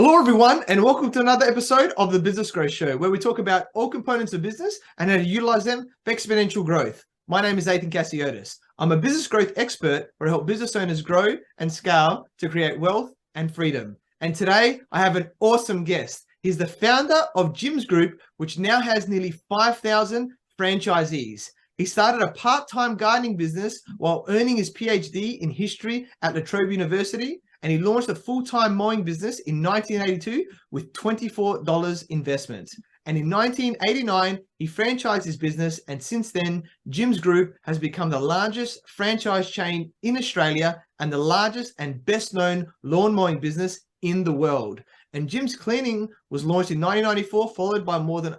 Hello, everyone, and welcome to another episode of the Business Growth Show, where we talk about all components of business and how to utilize them for exponential growth. My name is Athin Cassiotis. I'm a business growth expert where I help business owners grow and scale to create wealth and freedom. And today, I have an awesome guest. He's the founder of Jim's Group, which now has nearly 5,000 franchisees. He started a part-time gardening business while earning his PhD in history at La Trobe University, and he launched a full-time mowing business in 1982 with $24 investment. And in 1989, he franchised his business, and since then, Jim's Group has become the largest franchise chain in Australia and the largest and best-known lawn mowing business in the world. And Jim's Cleaning was launched in 1994, followed by more than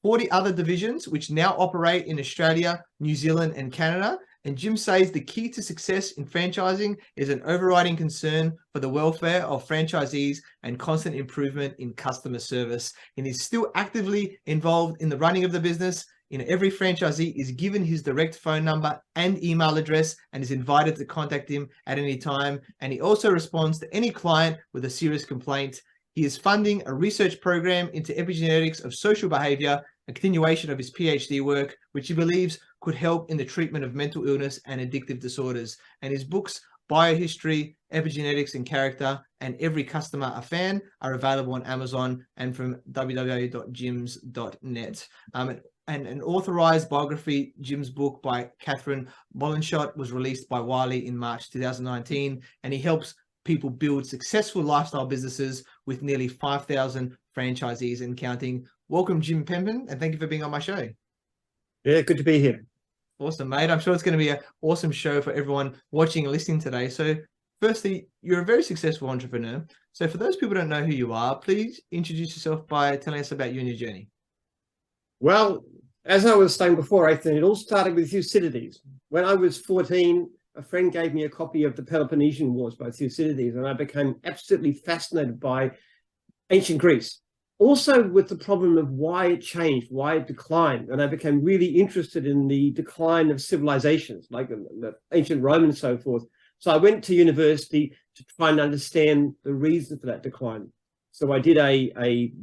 40 other divisions, which now operate in Australia, New Zealand, and Canada. And Jim says the key to success in franchising is an overriding concern for the welfare of franchisees and constant improvement in customer service. And he's still actively involved in the running of the business. Every franchisee is given his direct phone number and email address and is invited to contact him at any time. And he also responds to any client with a serious complaint. He is funding a research program into epigenetics of social behavior, a continuation of his PhD work, which he believes could help in the treatment of mental illness and addictive disorders. And his books, Biohistory, Epigenetics and Character, and Every Customer a Fan, are available on Amazon and from www.jims.net. And an authorized biography, Jim's book by Catherine Molenschott, was released by Wiley in March 2019, and he helps people build successful lifestyle businesses with nearly 5,000 franchisees and counting. Welcome, Jim Penman, and thank you for being on my show. Yeah, good to be here. Awesome, mate. I'm sure it's going to be an awesome show for everyone watching and listening today. So firstly, you're a very successful entrepreneur. So for those people who don't know who you are, please introduce yourself by telling us about you and your journey. Well, as I was saying before, Athin, it all started with Thucydides. When I was 14, a friend gave me a copy of the Peloponnesian Wars by Thucydides, and I became absolutely fascinated by ancient Greece. Also with the problem of why it changed, why it declined. And I became really interested in the decline of civilizations, like the ancient Rome and so forth. So I went to university to try and understand the reason for that decline. So I did a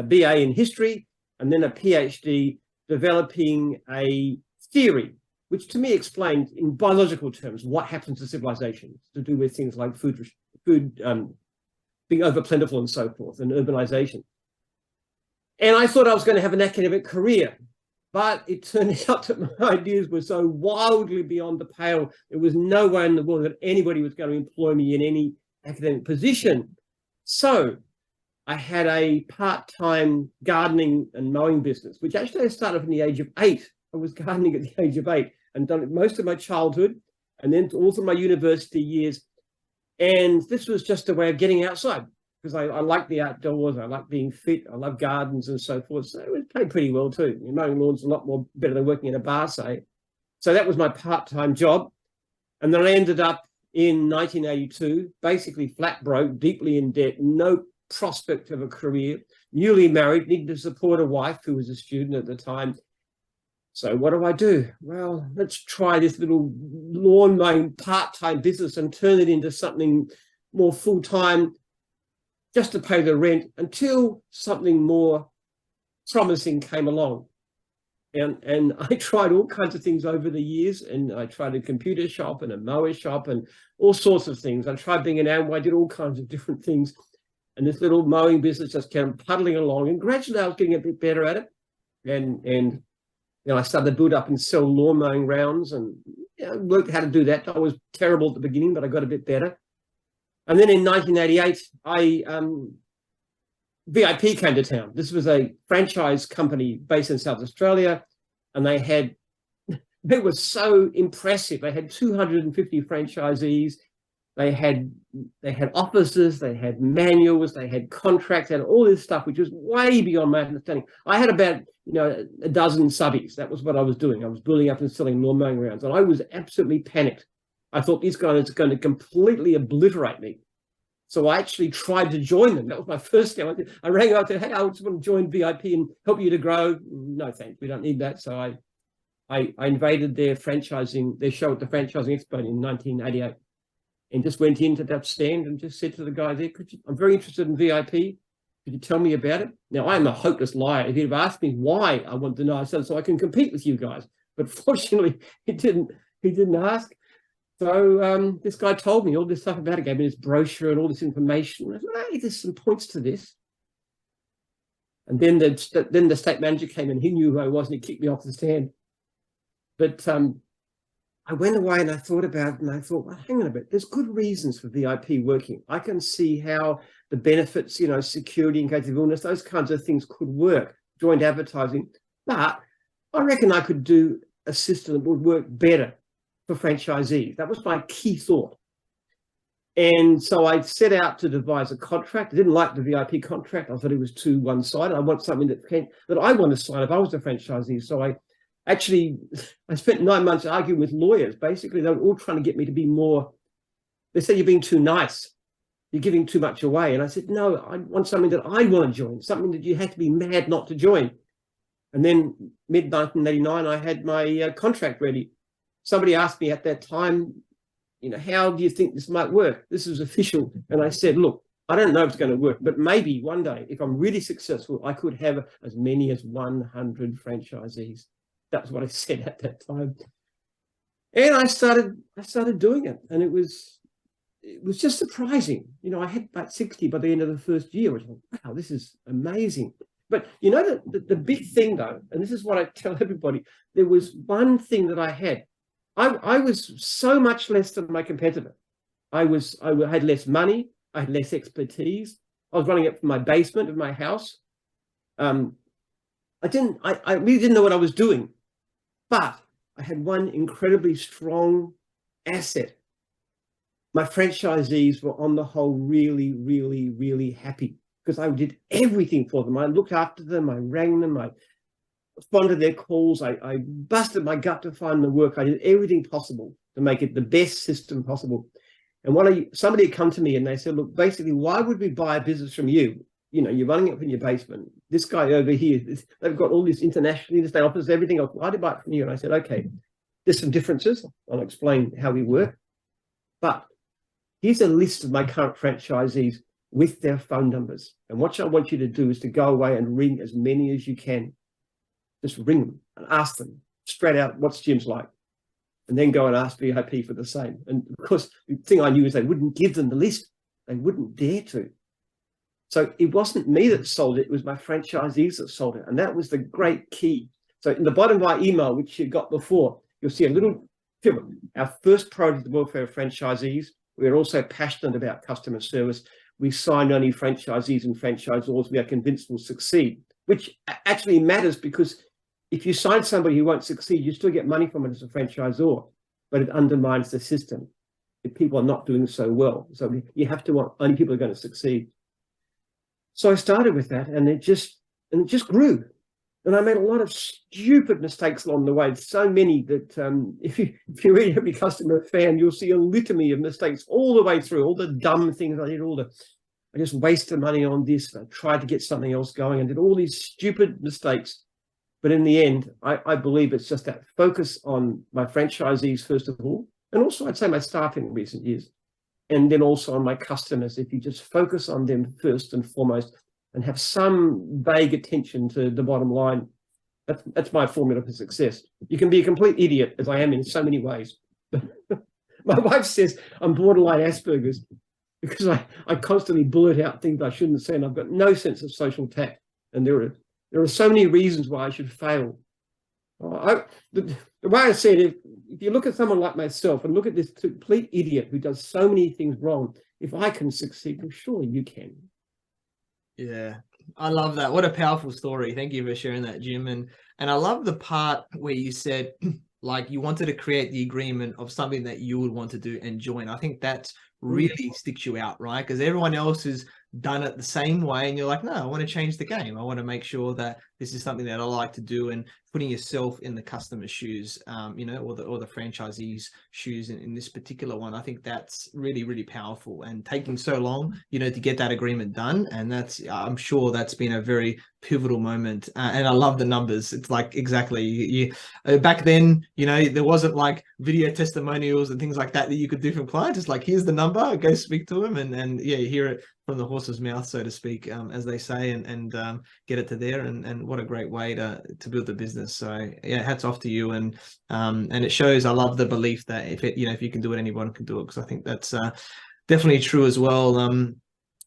BA in history and then a PhD developing a theory, which to me explained in biological terms what happens to civilizations, to do with things like food being over plentiful and so forth, and urbanization. And I thought I was going to have an academic career, but it turned out that my ideas were so wildly beyond the pale. There was no way in the world that anybody was going to employ me in any academic position. So I had a part-time gardening and mowing business, which actually I started from the age of 8. I was gardening at the age of 8 and done it most of my childhood and then all through my university years. And this was just a way of getting outside, because I like the outdoors, I like being fit, I love gardens and so forth. So it was paid pretty well too. Mowing lawns is a lot more better than working in a bar, say. So that was my part-time job. And then I ended up in 1982, basically flat broke, deeply in debt, no prospect of a career, newly married, needed to support a wife who was a student at the time. So what do? Well, let's try this little lawn mowing part-time business and turn it into something more full-time, just to pay the rent, until something more promising came along. And I tried all kinds of things over the years, and I tried a computer shop and a mower shop and all sorts of things. I tried being an animal, I did all kinds of different things. And this little mowing business just kept puddling along, and gradually I was getting a bit better at it. And I started to build up and sell lawn mowing rounds, and worked how to do that. I was terrible at the beginning, but I got a bit better. And then in 1988, VIP came to town. This was a franchise company based in South Australia, and they were so impressive. They had 250 franchisees. They had offices, they had manuals, they had contracts, and all this stuff, which was way beyond my understanding. I had about a dozen subbies. That was what I was doing. I was building up and selling lawn mowing rounds, and I was absolutely panicked. I thought these guys are going to completely obliterate me. So I actually tried to join them. That was my first thing. I rang up and said, hey, I just want to join VIP and help you to grow. No, thanks. We don't need that. So I invaded their show at the Franchising Expo in 1988. and just went into that stand and just said to the guy there, I'm very interested in VIP. Could you tell me about it? Now, I am a hopeless liar. If he'd have asked me why I want to know, I said, so I can compete with you guys. But fortunately, he didn't ask. So this guy told me all this stuff about it, gave me this brochure and all this information. I thought, hey, there's some points to this. And then the state manager came and he knew who I was and he kicked me off the stand. But I went away and I thought about it and I thought, well, hang on a bit. There's good reasons for VIP working. I can see how the benefits, security in case of illness, those kinds of things could work, joint advertising. But I reckon I could do a system that would work better for franchisees. That was my key thought. And so I set out to devise a contract. I didn't like the VIP contract. I thought it was too one-sided. I want something that I want to sign if I was a franchisee. So I spent 9 months arguing with lawyers. Basically, they were all trying to get me to be more. They said, you're being too nice. You're giving too much away. And I said, no, I want something that I want to join, something that you have to be mad not to join. And then mid-1989, I had my contract ready. Somebody asked me at that time, how do you think this might work? This is official. And I said, look, I don't know if it's going to work, but maybe one day, if I'm really successful, I could have as many as 100 franchisees. That's what I said at that time. And I started doing it. And it was just surprising. I had about 60 by the end of the first year. I was like, wow, this is amazing. But the big thing though, and this is what I tell everybody, there was one thing that I had. I was so much less than my competitor. I had less money. I had less expertise. I was running it from my basement of my house. I really didn't know what I was doing, but I had one incredibly strong asset. My franchisees were on the whole really, really, really happy because I did everything for them. I looked after them. I rang them. I responded to their calls. I busted my gut to find the work. I did everything possible to make it the best system possible. And somebody had come to me and they said, look, basically, why would we buy a business from you? You're running it in your basement. This guy over here, they've got all this international interstate office, everything else. Why did I buy it from you? And I said, okay, there's some differences. I'll explain how we work. But here's a list of my current franchisees with their phone numbers. And what I want you to do is to go away and ring as many as you can. Just ring them and ask them straight out, what's Jim's like? And then go and ask VIP for the same. And of course, the thing I knew is they wouldn't give them the list. They wouldn't dare to. So it wasn't me that sold it. It was my franchisees that sold it. And that was the great key. So in the bottom of my email, which you got before, you'll see a little filler. Our first priority is the welfare of franchisees. We're also passionate about customer service. We sign only franchisees and franchisors we are convinced will succeed, which actually matters because if you sign somebody who won't succeed, you still get money from it as a franchisor, but it undermines the system if people are not doing so well. So you have to want only people who are going to succeed. So I started with that, and it just grew. And I made a lot of stupid mistakes along the way. So many that if you read every customer fan, you'll see a litany of mistakes all the way through, all the dumb things I did, I just wasted money on this. I tried to get something else going and did all these stupid mistakes. But in the end, I believe it's just that focus on my franchisees, first of all, and also I'd say my staff in recent years, and then also on my customers. If you just focus on them first and foremost and have some vague attention to the bottom line, that's my formula for success. You can be a complete idiot, as I am in so many ways. My wife says I'm borderline Asperger's because I constantly bullet out things I shouldn't say, and I've got no sense of social tact. And there are so many reasons why I should fail. The way I said it, if you look at someone like myself and look at this complete idiot who does so many things wrong, if I can succeed, well, surely you can. Yeah, I love that. What a powerful story. Thank you for sharing that, Jim. And I love the part where you said, like, you wanted to create the agreement of something that you would want to do and join. I think that really sticks you out, right? Because everyone else has done it the same way, and you're like, no, I want to change the game. I want to make sure that this is something that I like to do, and putting yourself in the customer's shoes, you know, or the franchisee's shoes in this particular one. I think that's really, really powerful, and taking so long, you know, to get that agreement done. And that's, I'm sure that's been a very pivotal moment. And I love the numbers. It's like, exactly, back then, you know, there wasn't like video testimonials and things like that you could do from clients. It's like, here's the number, go speak to them, and yeah, you hear it from the horse's mouth, so to speak, as they say, and get it to there. And what a great way to build the business. So yeah, hats off to you. And it shows. I love the belief that if you can do it, anyone can do it, because I think that's definitely true as well.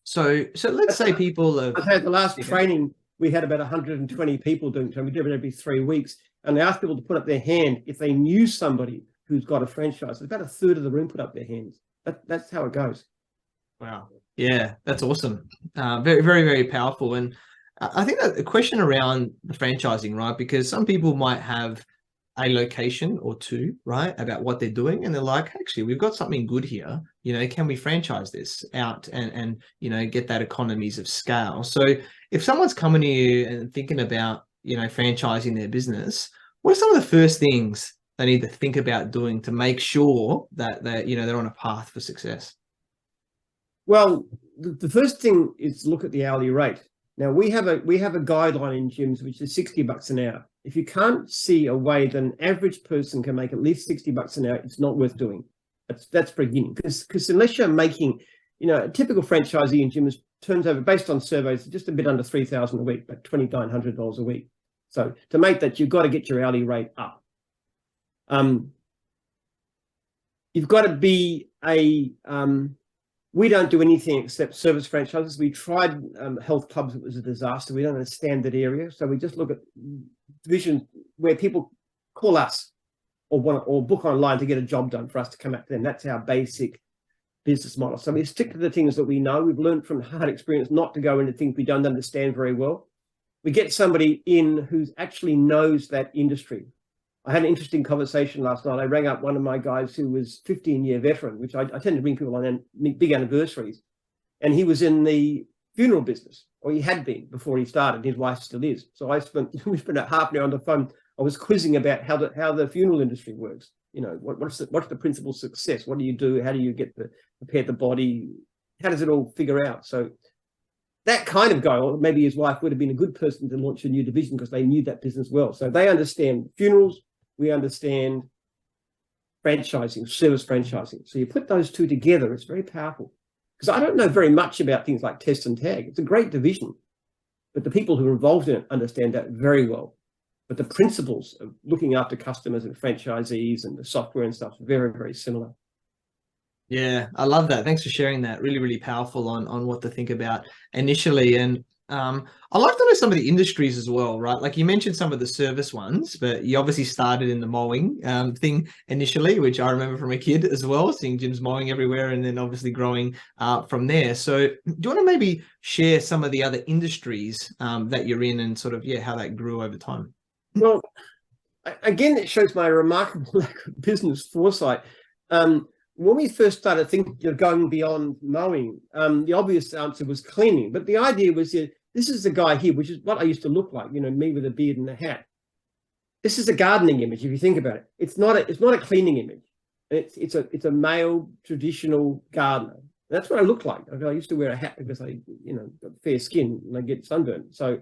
So let's say people have, I've had the last training, we had about 120 people doing it. We do it every 3 weeks, and they asked people to put up their hand if they knew somebody who's got a franchise. About a third of the room put up their hands. That's how it goes. Wow. Yeah, that's awesome. Very, very, very powerful. And I think that a question around the franchising, right? Because some people might have a location or two, right, about what they're doing, and they're like, actually, we've got something good here. You know, can we franchise this out and you know, get that economies of scale? So if someone's coming to you and thinking about, you know, franchising their business, what are some of the first things they need to think about doing to make sure that they're on a path for success? Well, the first thing is look at the hourly rate. Now we have a guideline in gyms which is $60 an hour. If you can't see a way that an average person can make at least $60 an hour, it's not worth doing. That's beginning, because unless you're making, you know, a typical franchisee in gyms turns over, based on surveys, just a bit under $3,000 a week, about $2,900 a week. So to make that, you've got to get your hourly rate up. You've got to be a we don't do anything except service franchises. We tried health clubs. It was a disaster. We don't understand that area. So we just look at divisions where people call us or book online to get a job done for us to come back to them. That's our basic business model. So we stick to the things that we know. We've learned from hard experience not to go into things we don't understand very well. We get somebody in who actually knows that industry. I had an interesting conversation last night. I rang up one of my guys who was 15-year veteran, which I tend to bring people on big anniversaries. And he was in the funeral business, or he had been before he started. His wife still is. So we spent a half an hour on the phone. I was quizzing about how the funeral industry works. You know, what's the principle of success? What do you do? How do you prepare the body? How does it all figure out? So that kind of guy, or maybe his wife, would have been a good person to launch a new division because they knew that business well. So they understand funerals. We understand franchising, service franchising. So you put those two together, it's very powerful. Because I don't know very much about things like test and tag. It's a great division, but the people who are involved in it understand that very well. But the principles of looking after customers and franchisees and the software and stuff is very, very similar. Yeah, I love that. Thanks for sharing that. Really, really powerful on what to think about initially. And I'd like to know some of the industries as well, right? Like you mentioned some of the service ones, but you obviously started in the mowing thing initially, which I remember from a kid as well, seeing gyms mowing everywhere, and then obviously growing from there. So do you want to maybe share some of the other industries that you're in, and sort of, how that grew over time? Well, again, it shows my remarkable lack of business foresight. When we first started thinking of going beyond mowing, the obvious answer was cleaning. But the idea was, this is the guy here, which is what I used to look like, me with a beard and a hat. This is a gardening image, if you think about it. It's not a cleaning image. It's a male traditional gardener. That's what I look like. I used to wear a hat because I, got fair skin and I get sunburned. So,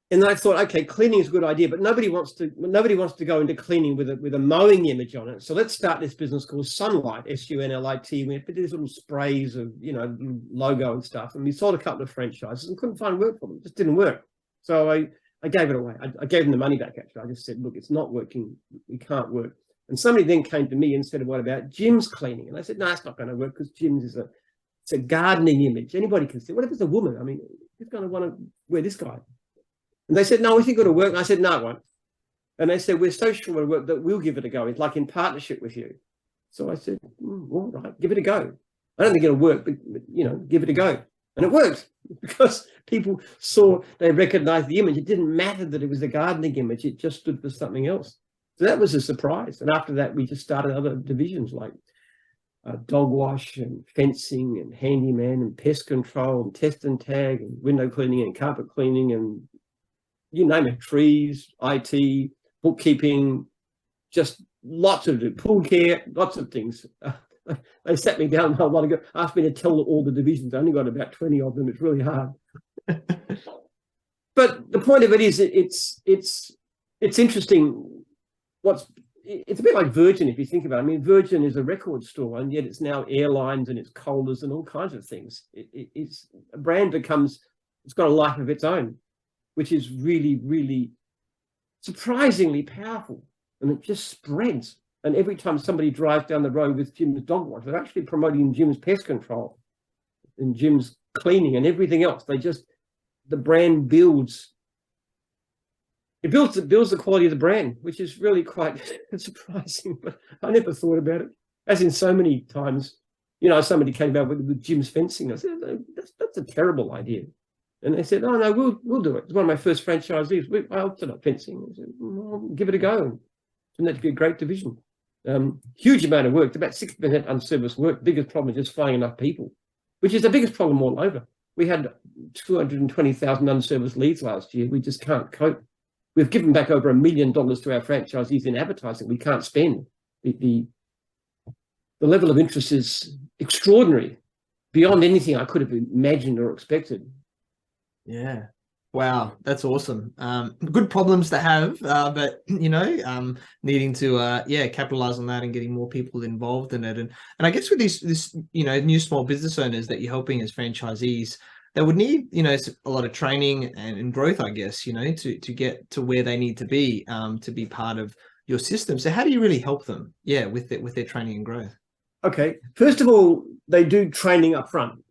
and then I thought, okay, cleaning is a good idea, but nobody wants to go into cleaning with a mowing image on it. So let's start this business called Sunlight, S-U-N-L-I-T. We put these little sprays of, logo and stuff. And we sold a couple of franchises and couldn't find work for them. It just didn't work. So I gave it away. I gave them the money back, actually. I just said, look, it's not working. We can't work. And somebody then came to me and said, what about gyms cleaning? And I said, no, it's not going to work because gyms it's a gardening image. Anybody can see. What if it's a woman? I mean, who's going to want to wear this guy? And they said, no, we think it'll work. And I said, no, it won't. And they said, we're so sure it'll work that we'll give it a go. It's like in partnership with you. So I said, all right, give it a go. I don't think it'll work, but give it a go. And it worked because people they recognized the image. It didn't matter that it was a gardening image. It just stood for something else. So that was a surprise. And after that, we just started other divisions like dog wash and fencing and handyman and pest control and test and tag and window cleaning and carpet cleaning and you name it, trees, IT, bookkeeping, just lots of pool care, lots of things. They sat me down a while ago, asked me to tell all the divisions. I only got about 20 of them. It's really hard. But the point of it is, it's interesting. It's a bit like Virgin, if you think about it. I mean, Virgin is a record store, and yet it's now airlines and it's Colas and all kinds of things. It's a brand it's got a life of its own, which is really, really surprisingly powerful, and it just spreads. And every time somebody drives down the road with Jim's dog wash, they're actually promoting Jim's pest control and Jim's cleaning and everything else. The brand builds. It builds the quality of the brand, which is really quite surprising. But I never thought about it. As in so many times, somebody came out with Jim's fencing. I said, that's a terrible idea. And they said, oh, no, we'll do it. It's one of my first franchisees. I'll set up fencing. I said, well, give it a go. And that'd be a great division. Huge amount of work, about 60% unserviced work. Biggest problem is just finding enough people, which is the biggest problem all over. We had 220,000 unserviced leads last year. We just can't cope. We've given back over $1 million to our franchisees in advertising. We can't spend. The level of interest is extraordinary, beyond anything I could have imagined or expected. Yeah. Wow, that's awesome. Good problems to have, but needing to capitalize on that and getting more people involved in it. And I guess with this new small business owners that you're helping as franchisees, they would need a lot of training and growth, I guess, to get to where they need to be part of your system. So how do you really help them with their training and growth? Okay, first of all, they do training up front.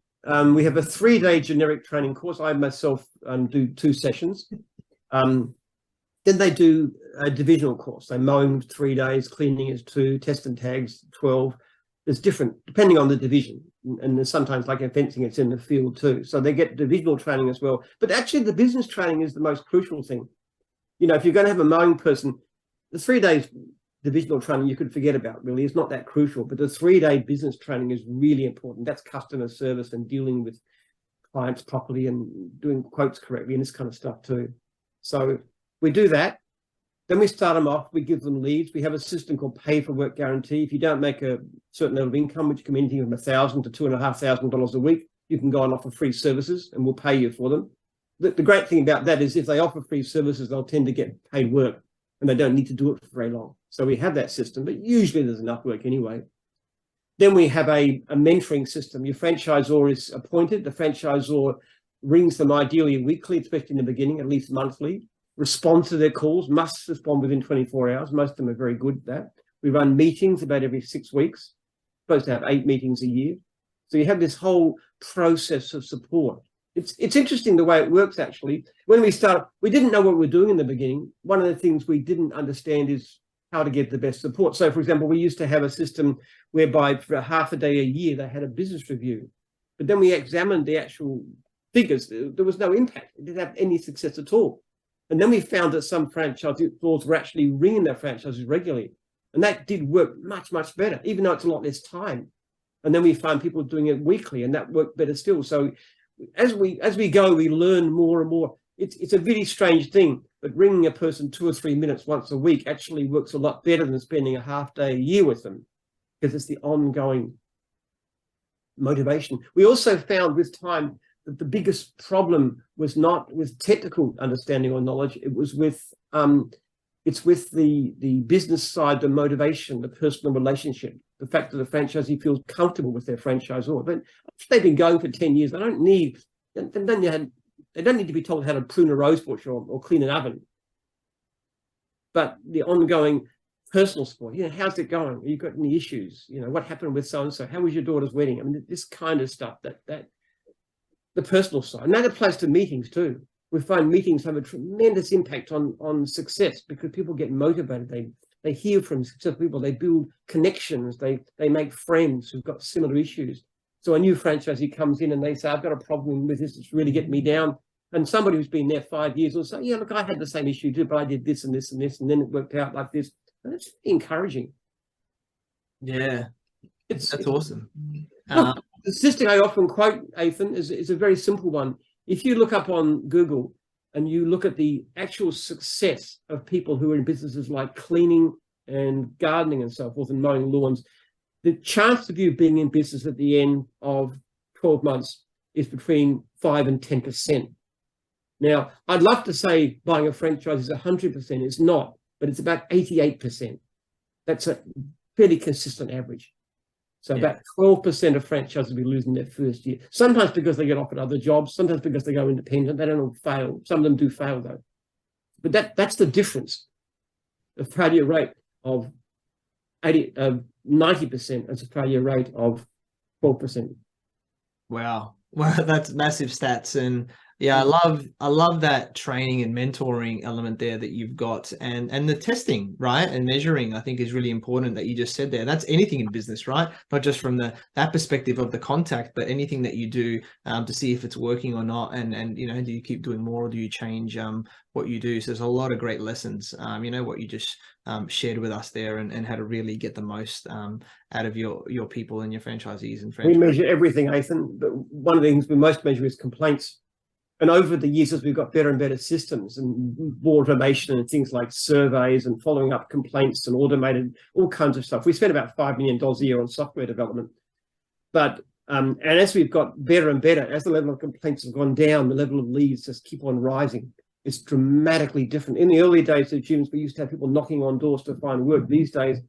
We have a 3-day generic training course. I myself do 2 sessions. Then they do a divisional course. So mowing 3 days, cleaning is 2, test and tags 12. There's different, depending on the division. And there's sometimes, like in fencing, it's in the field too. So they get divisional training as well. But actually, the business training is the most crucial thing. If you're going to have a mowing person, the 3 days divisional training you could forget about, really. It's not that crucial, but the 3-day business training is really important. That's customer service and dealing with clients properly and doing quotes correctly and this kind of stuff too. So we do that. Then we start them off, we give them leads. We have a system called pay for work guarantee. If you don't make a certain level of income, which can be anything from $1,000 to $2,500 a week, you can go and offer free services and we'll pay you for them. The great thing about that is if they offer free services, they'll tend to get paid work and they don't need to do it for very long. So we have that system, but usually there's enough work anyway. Then we have a mentoring system. Your franchisor is appointed. The franchisor rings them ideally weekly, especially in the beginning, at least monthly. Respond to their calls, must respond within 24 hours. Most of them are very good at that. We run meetings about every 6 weeks. Supposed to have 8 meetings a year. So you have this whole process of support. It's interesting the way it works, actually. When we start, we didn't know what we were doing in the beginning. One of the things we didn't understand is how to get the best support. So, for example, we used to have a system whereby for half a day a year, they had a business review. But then we examined the actual figures. There was no impact. It didn't have any success at all. And then we found that some franchisors were actually ringing their franchises regularly. And that did work much, much better, even though it's a lot less time. And then we find people doing it weekly, and that worked better still. So as we go, we learn more and more. It's a really strange thing, but ringing a person 2 or 3 minutes once a week actually works a lot better than spending a half day a year with them, because it's the ongoing motivation. We also found with time that the biggest problem was not with technical understanding or knowledge. It was with the business side, the motivation, the personal relationship, the fact that the franchisee feels comfortable with their franchisor. But if they've been going for 10 years, they don't need to be told how to prune a rose bush or clean an oven. But the ongoing personal support, how's it going? Have you got any issues? What happened with so-and-so? How was your daughter's wedding? I mean, this kind of stuff, that the personal side. And that applies to meetings too. We find meetings have a tremendous impact on success because people get motivated. They hear from successful people. They build connections. They make friends who've got similar issues. So a new franchisee comes in and they say, I've got a problem with this. It's really getting me down. And somebody who's been there 5 years will say, yeah, look, I had the same issue too, but I did this and this and this, and then it worked out like this. And it's encouraging. Yeah. That's awesome. Look, the statistic I often quote, Athin, is a very simple one. If you look up on Google and you look at the actual success of people who are in businesses like cleaning and gardening and so forth and mowing lawns, the chance of you being in business at the end of 12 months is between 5 and 10%. Now, I'd love to say buying a franchise is 100%. It's not, but it's about 88%. That's a fairly consistent average. So about 12% of franchises will be losing their first year. Sometimes because they get offered other jobs, sometimes because they go independent. They don't all fail. Some of them do fail, though. But that's the difference. The failure rate of 90% and a failure rate of 12%. Wow. Well, that's massive stats. And yeah, I love that training and mentoring element there that you've got, and the testing, right? And measuring, I think, is really important that you just said there. That's anything in business, right? Not just from that perspective of the contact, but anything that you do to see if it's working or not. And you know, do you keep doing more, or do you change what you do? So there's a lot of great lessons, you know, what you just shared with us there, and how to really get the most out of your people and your franchisees and franchisees. We measure everything, Athin, but one of the things we most measure is complaints. And over the years, as we've got better and better systems and more automation and things like surveys and following up complaints and automated all kinds of stuff, we spend about $5 million a year on software development. But and as we've got better and better, as the level of complaints have gone down, the level of leads just keep on rising. It's dramatically different. In the early days of gyms, we used to have people knocking on doors to find work. These days,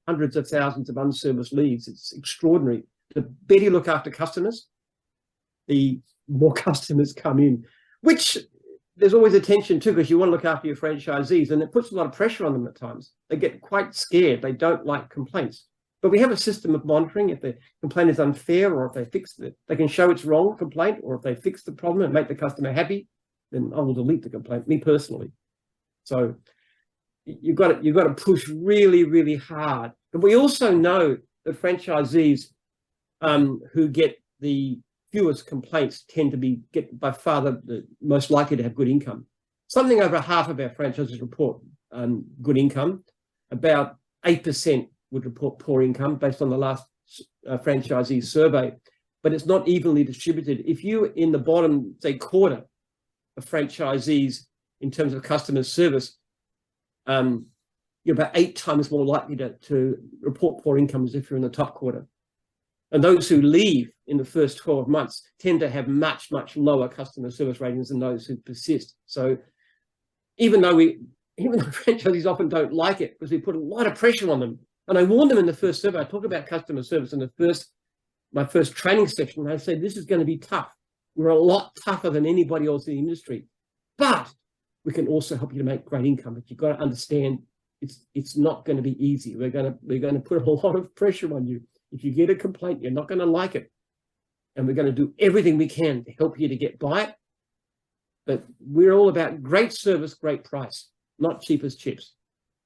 hundreds of thousands of unserviced leads. It's extraordinary. The better you look after customers, the more customers come in, which there's always a tension too, because you want to look after your franchisees, and it puts a lot of pressure on them at times. They get quite scared. They don't like complaints. But we have a system of monitoring. If the complaint is unfair, or if they fix it, they can show it's wrong complaint, or if they fix the problem and make the customer happy, then I will delete the complaint, me personally. So you've got to push really, really hard. But we also know that franchisees who get the fewest complaints tend to get by far the most likely to have good income. Something over half of our franchises report good income. About 8% would report poor income based on the last franchisee survey, but it's not evenly distributed. If you're in the bottom, say, quarter of franchisees in terms of customer service, you're about 8 times more likely to report poor income as if you're in the top quarter. And those who leave in the first 12 months tend to have much, much lower customer service ratings than those who persist. So even though franchisees often don't like it, because we put a lot of pressure on them. And I warned them in the first survey. I talk about customer service in my first training section. I said, this is going to be tough. We're a lot tougher than anybody else in the industry. But we can also help you to make great income. But you've got to understand it's not going to be easy. We're going to put a lot of pressure on you. If you get a complaint, you're not going to like it. And we're going to do everything we can to help you to get by it. But we're all about great service, great price, not cheap as chips.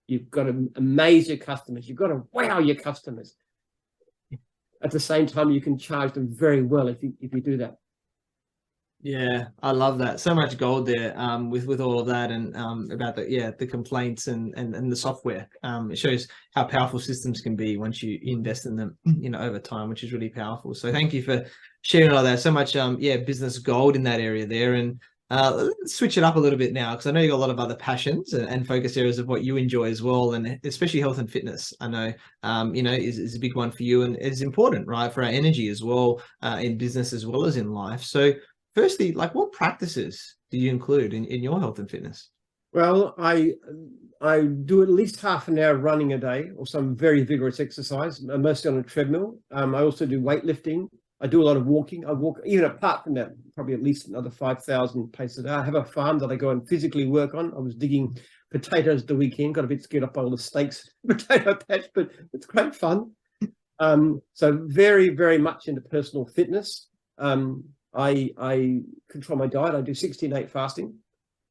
You've got to amaze your customers. You've got to wow your customers. At the same time, you can charge them very well if you do that. Yeah, I love that. So much gold there with all of that, and about the complaints and the software. It shows how powerful systems can be once you invest in them, you know, over time, which is really powerful. So thank you for sharing all that. So much business gold in that area there. And let's switch it up a little bit now, because I know you got a lot of other passions and focus areas of what you enjoy as well, and especially health and fitness. I know you know is a big one for you, and it's important, right, for our energy as well, in business as well as in life. So firstly, like, what practices do you include in your health and fitness? Well, I do at least half an hour running a day, or some very vigorous exercise, mostly on a treadmill. I also do weightlifting. I do a lot of walking. I walk, even apart from that, probably at least another 5,000 paces a day. I have a farm that I go and physically work on. I was digging potatoes the weekend, got a bit scared up by all the snakes potato patch, but it's great fun. So very, very much into personal fitness. I control my diet. I do 16/8 fasting.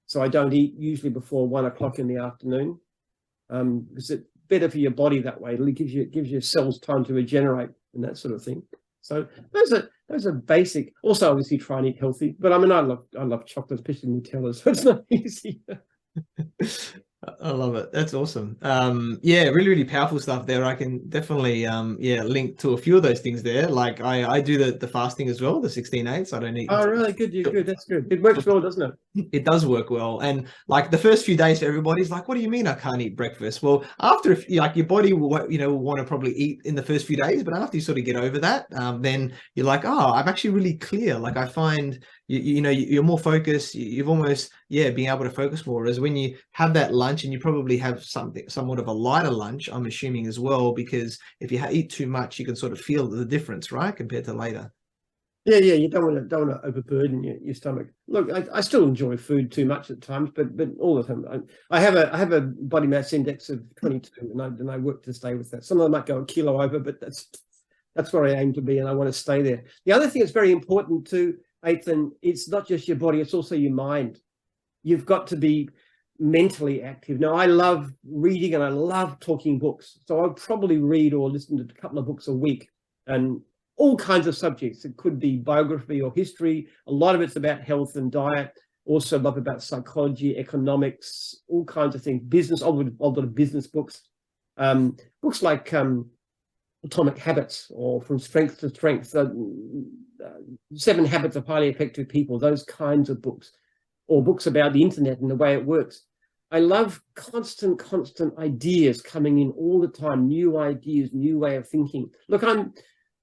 So I don't eat usually before 1 o'clock in the afternoon. Because it's better for your body that way. It gives your cells time to regenerate and that sort of thing. So those are basic. Also, obviously, try and eat healthy. But I mean, I love chocolate, especially Nutella, so it's not easy. I love it. That's awesome. Yeah, really, really powerful stuff there. I can definitely yeah, link to a few of those things there. Like I do the fasting as well, the 16/8. I don't eat Oh, really? Good. You're good. That's good. It works well, doesn't it? it does work well. And like the first few days for everybody's like, what do you mean I can't eat breakfast? Well, after if like your body will, will want to probably eat in the first few days, but after you sort of get over that, then you're like, oh, I'm actually really clear. Like I find you're more focused. You've almost, yeah, being able to focus more. Whereas when you have that lunch, and you probably have somewhat of a lighter lunch, I'm assuming as well, because if you eat too much, you can sort of feel the difference, right, compared to later. Yeah, you don't want to overburden your stomach. Look, I still enjoy food too much at times, but all the time I have a body mass index of 22, and I work to stay with that. Some of them might go a kilo over, but that's where I aim to be, and I want to stay there. The other thing that's very important too, Athin, it's not just your body; it's also your mind. You've got to be mentally active. Now, I love reading and I love talking books, so I'll probably read or listen to a couple of books a week, and all kinds of subjects. It could be biography or history. A lot of it's about health and diet. Also love about psychology, economics, all kinds of things. Business, a lot of business books. Books like Atomic Habits or From Strength to Strength, 7 Habits of Highly Effective People, those kinds of books, or books about the internet and the way it works. I love constant ideas coming in all the time, new ideas, new way of thinking. Look, I'm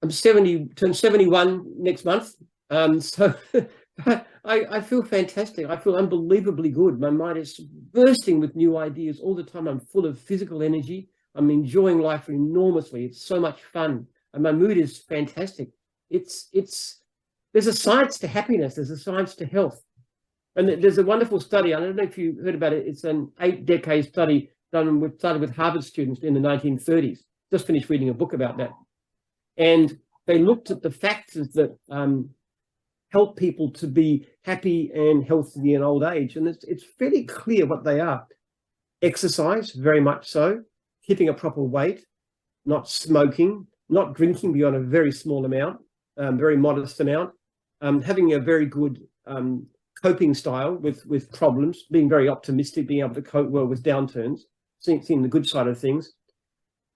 70, turn 71 next month. So I feel fantastic. I feel unbelievably good. My mind is bursting with new ideas all the time. I'm full of physical energy. I'm enjoying life enormously. It's so much fun. And my mood is fantastic. There's a science to happiness. There's a science to health. And there's a wonderful study. I don't know if you heard about it. It's an 8-decade study started with Harvard students in the 1930s. Just finished reading a book about that. And they looked at the factors that help people to be happy and healthy in old age. And it's fairly clear what they are. Exercise, very much so. Keeping a proper weight, not smoking, not drinking beyond a very small amount, very modest amount, having a very good coping style with problems, being very optimistic, being able to cope well with downturns, seeing the good side of things,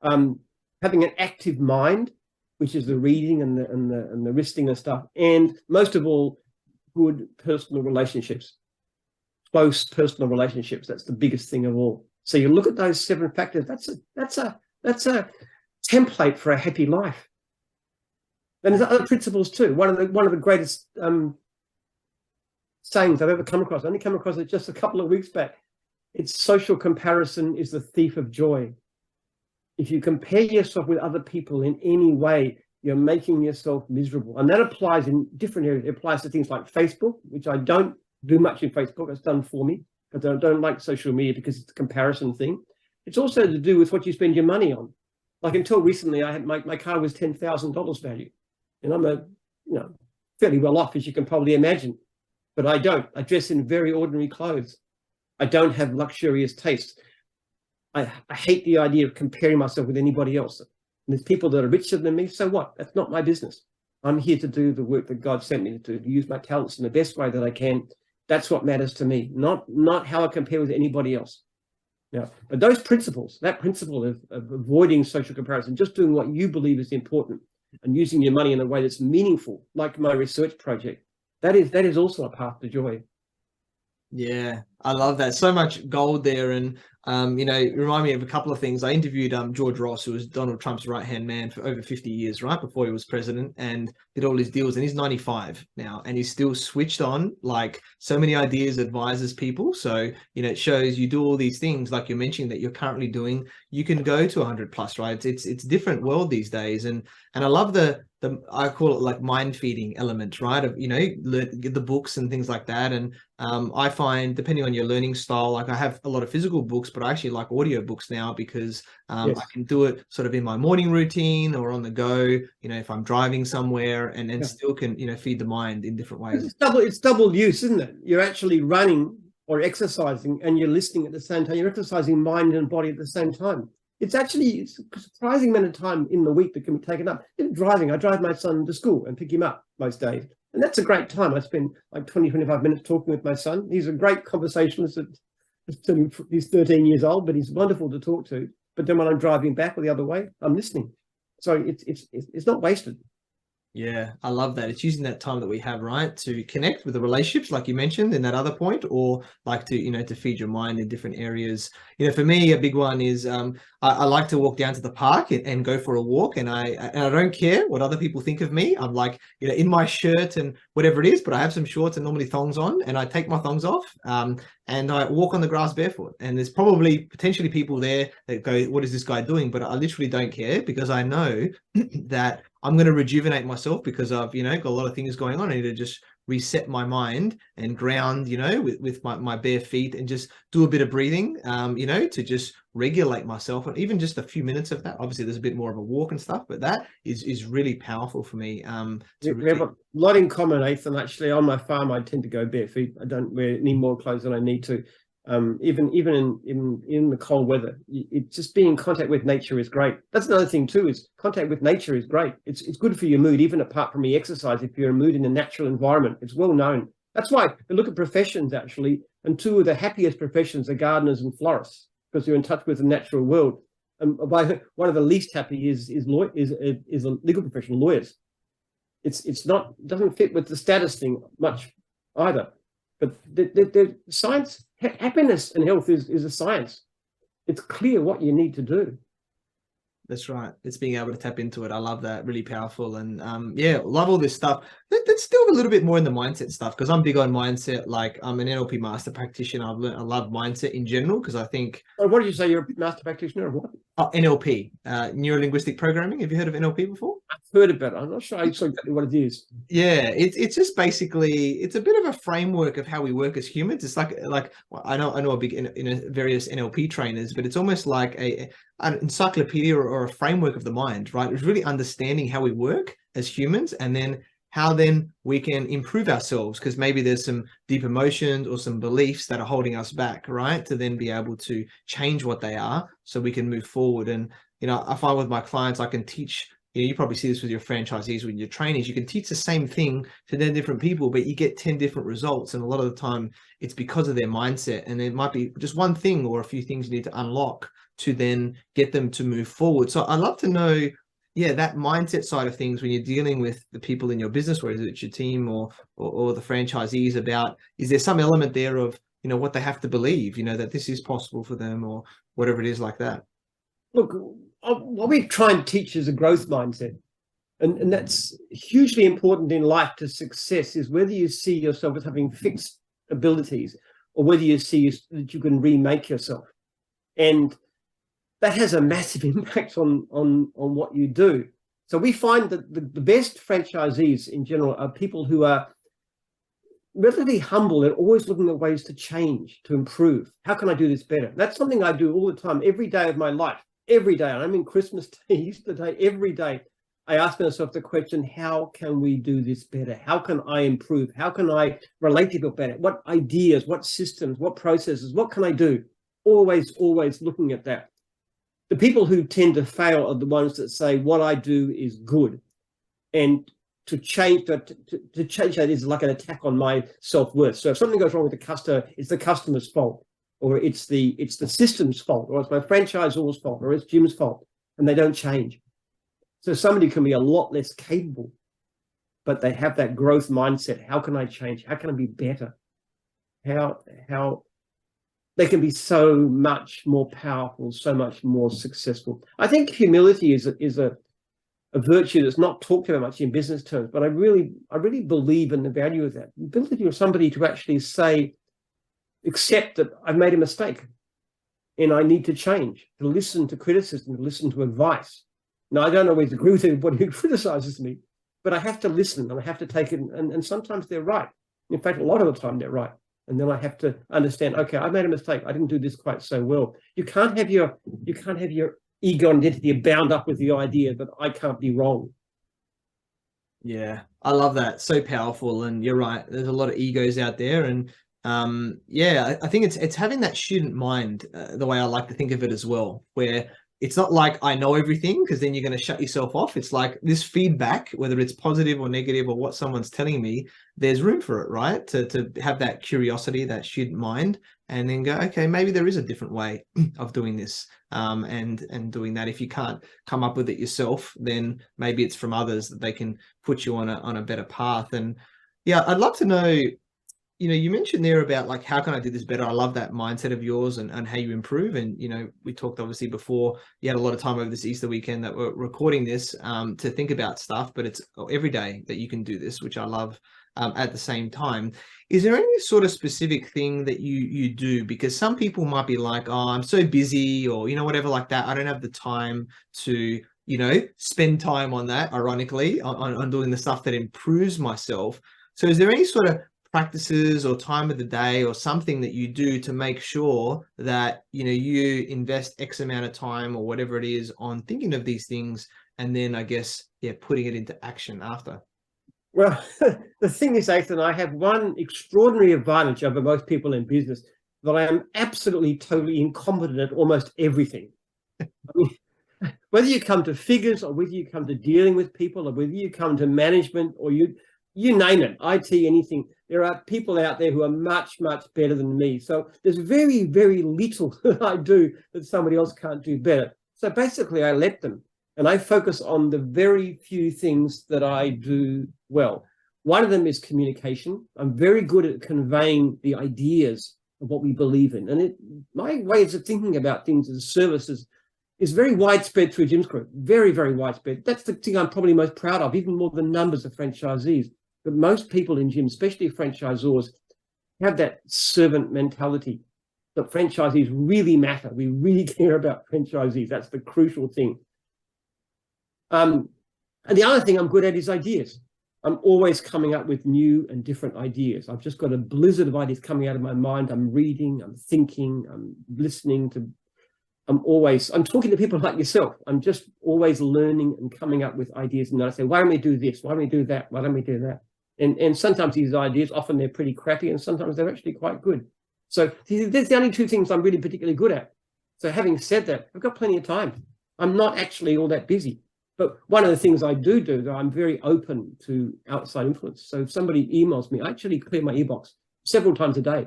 having an active mind, which is the reading and the wristing and stuff, and most of all, good personal relationships, close personal relationships. That's the biggest thing of all. So you look at those 7 factors. That's a template for a happy life. And there's other principles too. One of the greatest sayings I've ever come across. I only come across it just a couple of weeks back. It's social comparison is the thief of joy. If you compare yourself with other people in any way, you're making yourself miserable. And that applies in different areas. It applies to things like Facebook, which I don't do much in Facebook. It's done for me. But I don't like social media because it's a comparison thing. It's also to do with what you spend your money on. Like until recently, I had my car was $10,000 value. And I'm fairly well off, as you can probably imagine. But I don't. I dress in very ordinary clothes. I don't have luxurious taste. I hate the idea of comparing myself with anybody else. And there's people that are richer than me, so what? That's not my business. I'm here to do the work that God sent me to do, to use my talents in the best way that I can. That's what matters to me, not how I compare with anybody else. Now, but those principles, that principle of avoiding social comparison, just doing what you believe is important and using your money in a way that's meaningful, like my research project, that is also a path to joy. Yeah, I love that. So much gold there. And, remind me of a couple of things. I interviewed George Ross, who was Donald Trump's right-hand man for over 50 years, right, before he was president, and did all his deals. And he's 95 now, and he's still switched on, like so many ideas, advises people. So, it shows you do all these things, like you're mentioning that you're currently doing. You can go to 100 plus, right? It's a different world these days. And I love the I call it like mind feeding element, right? Of, the books and things like that. And I find, depending on your learning style, like I have a lot of physical books, but I actually like audio books now because Yes. I can do it sort of in my morning routine or on the go, if I'm driving somewhere, and then still can, feed the mind in different ways. It's double use, isn't it? You're actually running or exercising and you're listening at the same time. You're exercising mind and body at the same time. It's a surprising amount of time in the week that can be taken up. In driving, I drive my son to school and pick him up most days. And that's a great time. I spend like 20, 25 minutes talking with my son. He's a great conversationalist. He's 13 years old, but he's wonderful to talk to. But then when I'm driving back or the other way, I'm listening. So it's not wasted. Yeah, I love that. It's using that time that we have, right, to connect with the relationships, like you mentioned in that other point, or like to, to feed your mind in different areas. For me, a big one is I like to walk down to the park and go for a walk, and I don't care what other people think of me. I'm like, in my shirt and whatever it is, but I have some shorts and normally thongs on, and I take my thongs off, and I walk on the grass barefoot. And there's probably potentially people there that go, "What is this guy doing?" But I literally don't care, because I know that I'm going to rejuvenate myself, because I've, got a lot of things going on. I need to just reset my mind and ground, with my bare feet, and just do a bit of breathing, to just regulate myself. And even just a few minutes of that, obviously there's a bit more of a walk and stuff, but that is really powerful for me. We have a lot in common, Athin. Actually, on my farm, I tend to go bare feet. I don't wear any more clothes than I need to. Even in the cold weather, it's just being in contact with nature is great. That's another thing too, is contact with nature is great. It's good for your mood, even apart from the exercise. If you're in a mood in a natural environment, it's well known. That's why I look at professions actually, and two of the happiest professions are gardeners and florists, because you're in touch with the natural world. And one of the least happy is a legal profession, lawyers. It's not, doesn't fit with the status thing much either. But the science, happiness and health is a science. It's clear what you need to do. That's right. It's being able to tap into it. I love that. Really powerful. And yeah, love all this stuff. Let's delve a little bit more in the mindset stuff, because I'm big on mindset. Like, I'm an NLP master practitioner. I love mindset in general, because I think... What did you say? You're a master practitioner of what? NLP, neuro-linguistic programming. Have you heard of NLP before? I've heard of it. I'm not sure exactly what it is. Yeah, it's just basically, it's a bit of a framework of how we work as humans. It's like I know a big in various NLP trainers, but it's almost like an encyclopedia or a framework of the mind, right? It's really understanding how we work as humans, and then how then we can improve ourselves, because maybe there's some deep emotions or some beliefs that are holding us back, right? To then be able to change what they are so we can move forward. And, I find with my clients, I can teach, you probably see this with your franchisees, with your trainees, you can teach the same thing to 10 different people, but you get 10 different results. And a lot of the time it's because of their mindset, and it might be just one thing or a few things you need to unlock to then get them to move forward. So I'd love to know, yeah, that mindset side of things when you're dealing with the people in your business, whether it's your team or the franchisees, about, is there some element there of, what they have to believe, that this is possible for them, or whatever it is like that? Look, what we try and teach is a growth mindset. And that's hugely important in life to success, is whether you see yourself as having fixed abilities, or whether you see that you can remake yourself. And that has a massive impact on what you do. So we find that the best franchisees in general are people who are relatively humble and always looking at ways to change, to improve. How can I do this better? That's something I do all the time, every day of my life, every day. And I'm in Christmas Day, Easter Day, every day. I ask myself the question, how can we do this better? How can I improve? How can I relate to people better? What ideas, what systems, what processes, what can I do? Always looking at that. The people who tend to fail are the ones that say, what I do is good. And to change that, to change that is like an attack on my self-worth. So if something goes wrong with the customer, it's the customer's fault, or it's the system's fault, or it's my franchisor's fault, or it's Jim's fault, and they don't change. So somebody can be a lot less capable, but they have that growth mindset. How can I change? How can I be better? How they can be so much more powerful, so much more successful. I think humility is a virtue that's not talked about much in business terms, but I really believe in the value of that. The ability of somebody to actually say, accept that I've made a mistake and I need to change, to listen to criticism, to listen to advice. Now, I don't always agree with anybody who criticizes me, but I have to listen and I have to take it. And sometimes they're right. In fact, a lot of the time they're right. And then I have to understand, okay, I made a mistake. I didn't do this quite so well. You can't have your ego and identity bound up with the idea that I can't be wrong. Yeah, I love that. So powerful. And you're right. There's a lot of egos out there. And yeah, I think it's having that student mind, the way I like to think of it as well, where it's not like I know everything, because then you're going to shut yourself off. It's like this feedback, whether it's positive or negative or what someone's telling me, there's room for it, right? To have that curiosity, that student mind, and then go, okay, maybe there is a different way of doing this, and doing that. If you can't come up with it yourself, then maybe it's from others that they can put you on a better path. And yeah, I'd love to know, you mentioned there about like, how can I do this better? I love that mindset of yours and how you improve. And, we talked obviously before, you had a lot of time over this Easter weekend that we're recording this to think about stuff, but it's every day that you can do this, which I love. At the same time, is there any sort of specific thing that you do? Because some people might be like, oh, I'm so busy, or, whatever like that. I don't have the time to, spend time on that, ironically, on doing the stuff that improves myself. So is there any sort of practices or time of the day or something that you do to make sure that, you invest X amount of time or whatever it is on thinking of these things, and then I guess, putting it into action after? Well, the thing is, Athin, I have one extraordinary advantage over most people in business, that I am absolutely, totally incompetent at almost everything. I mean, whether you come to figures, or whether you come to dealing with people, or whether you come to management, or you name it, IT, anything, there are people out there who are much, much better than me. So there's very, very little that I do that somebody else can't do better. So basically, I let them. And I focus on the very few things that I do well. One of them is communication. I'm very good at conveying the ideas of what we believe in. And my ways of thinking about things as services is very widespread through Jim's group. Very, very widespread. That's the thing I'm probably most proud of, even more than numbers of franchisees. But most people in Jim, especially franchisors, have that servant mentality, that franchisees really matter. We really care about franchisees. That's the crucial thing. And the other thing I'm good at is ideas. I'm always coming up with new and different ideas. I've just got a blizzard of ideas coming out of my mind. I'm reading, I'm thinking, I'm listening to, I'm talking to people like yourself. I'm just always learning and coming up with ideas. And I say, why don't we do this? Why don't we do that? Why don't we do that? And sometimes these ideas, often they're pretty crappy, and sometimes they're actually quite good. So there's the only two things I'm really particularly good at. So having said that, I've got plenty of time. I'm not actually all that busy. But one of the things I do that I'm very open to outside influence. So if somebody emails me, I actually clear my inbox several times a day.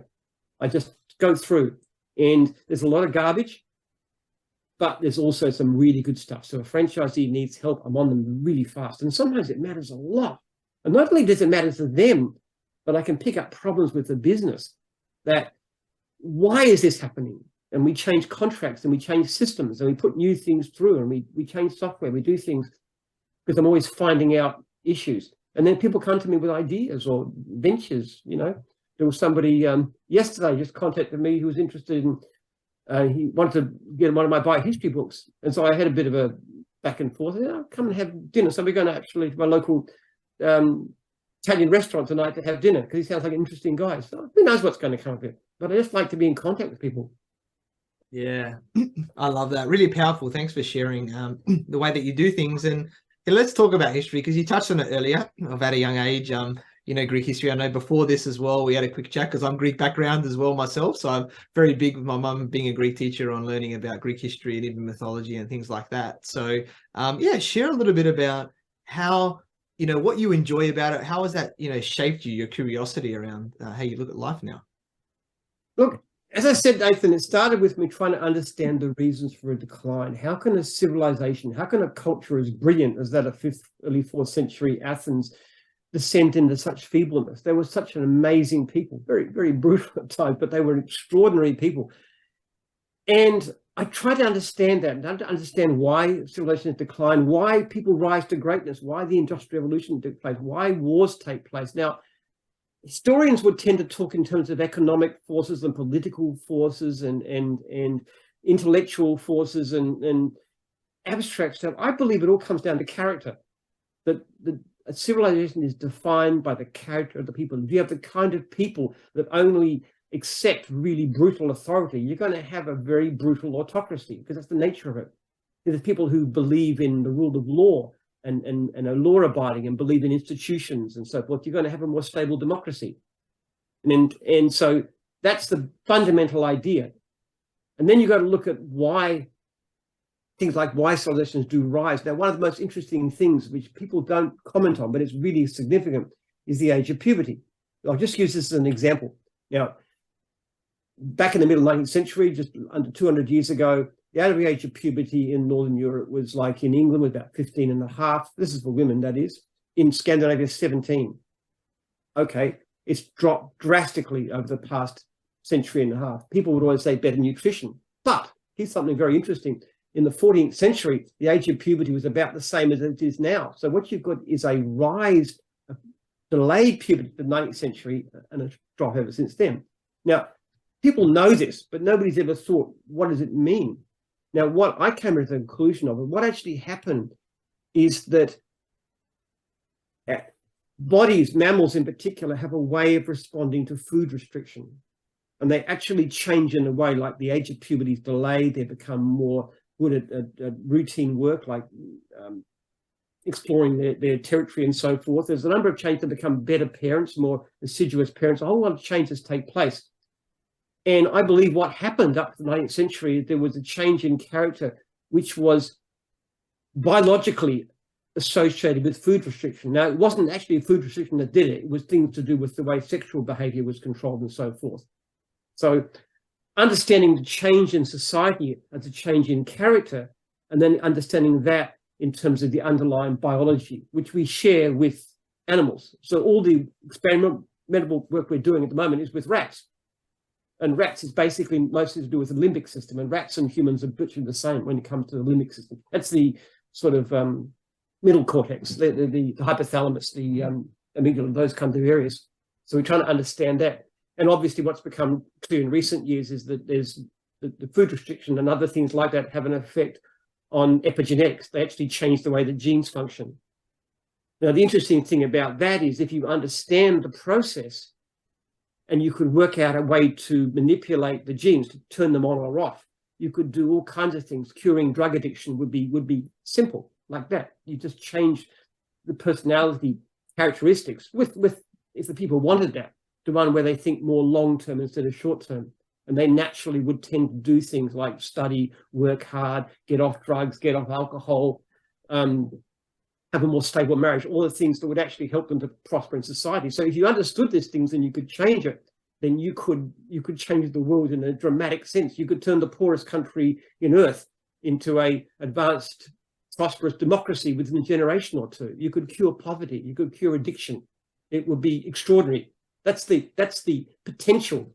I just go through, and there's a lot of garbage, but there's also some really good stuff. So if a franchisee needs help, I'm on them really fast. And sometimes it matters a lot. And not only does it matter to them, but I can pick up problems with the business. That, why is this happening? And we change contracts, and we change systems, and we put new things through, and we change software, we do things, because I'm always finding out issues. And then people come to me with ideas or ventures. There was somebody yesterday just contacted me who was interested in, he wanted to get one of my biohistory books. And so I had a bit of a back and forth. Come and have dinner. So we're going to actually to my local Italian restaurant tonight to have dinner, because he sounds like an interesting guy. So who knows what's going to come of it. But I just like to be in contact with people. Yeah, I love that. Really powerful. Thanks for sharing the way that you do things. And let's talk about history, because you touched on it earlier. Of at a young age, Greek history. I know before this as well, we had a quick chat, because I'm Greek background as well myself. So I'm very big with my mum being a Greek teacher on learning about Greek history and even mythology and things like that. So share a little bit about how, what you enjoy about it. How has that, shaped you, your curiosity around how you look at life now? Look, as I said, Athin, it started with me trying to understand the reasons for a decline. How can a civilization, how can a culture as brilliant as that of 5th, early 4th century Athens descend into such feebleness? They were such an amazing people, very, very brutal at times, but they were extraordinary people. And I try to understand that, and to understand why civilizations decline, why people rise to greatness, why the Industrial Revolution took place, why wars take place. Now, historians would tend to talk in terms of economic forces and political forces and intellectual forces and abstract stuff. I believe it all comes down to character. That a civilization is defined by the character of the people. If you have the kind of people that only accept really brutal authority, you're going to have a very brutal autocracy, because that's the nature of it. There's people who believe in the rule of law and are law-abiding and believe in institutions and so forth. You're going to have a more stable democracy. And so that's the fundamental idea. And then you've got to look at why things like why civilizations do rise. Now, one of the most interesting things which people don't comment on, but it's really significant, is the age of puberty. I'll just use this as an example. Now, back in the middle 19th century, just under 200 years ago, the average age of puberty in Northern Europe was like in England, was about 15 and a half. This is for women, that is. In Scandinavia, 17. Okay, it's dropped drastically over the past century and a half. People would always say better nutrition. But here's something very interesting. In the 14th century, the age of puberty was about the same as it is now. So what you've got is a rise, a delayed puberty in the 19th century and a drop ever since then. Now, people know this, but nobody's ever thought, what does it mean? Now, what I came to the conclusion of, and what actually happened is that bodies, mammals in particular, have a way of responding to food restriction. And they actually change in a way, like the age of puberty is delayed, they become more good at routine work, like exploring their territory and so forth. There's a number of changes to become better parents, more assiduous parents. A whole lot of changes take place. And I believe what happened up to the 19th century, there was a change in character, which was biologically associated with food restriction. Now, it wasn't actually a food restriction that did it. It was things to do with the way sexual behavior was controlled and so forth. So understanding the change in society as a change in character, and then understanding that in terms of the underlying biology, which we share with animals. So all the experimental work we're doing at the moment is with rats. And rats is basically mostly to do with the limbic system. And rats and humans are virtually the same when it comes to the limbic system. That's the sort of middle cortex, the hypothalamus, the amygdala, those kinds of areas. So we're trying to understand that. And obviously what's become clear in recent years is that there's the food restriction and other things like that have an effect on epigenetics. They actually change the way that genes function. Now, the interesting thing about that is if you understand the process and you could work out a way to manipulate the genes to turn them on or off, you could do all kinds of things. Curing drug addiction would be simple like that. You just change the personality characteristics with if the people wanted that, to one where they think more long-term instead of short-term. And they naturally would tend to do things like study, work hard, get off drugs, get off alcohol, have a more stable marriage, all the things that would actually help them to prosper in society. So if you understood these things and you could change it, then you could change the world in a dramatic sense. You could turn the poorest country in Earth into a advanced, prosperous democracy within a generation or two. You could cure poverty. You could cure addiction. It would be extraordinary. That's the potential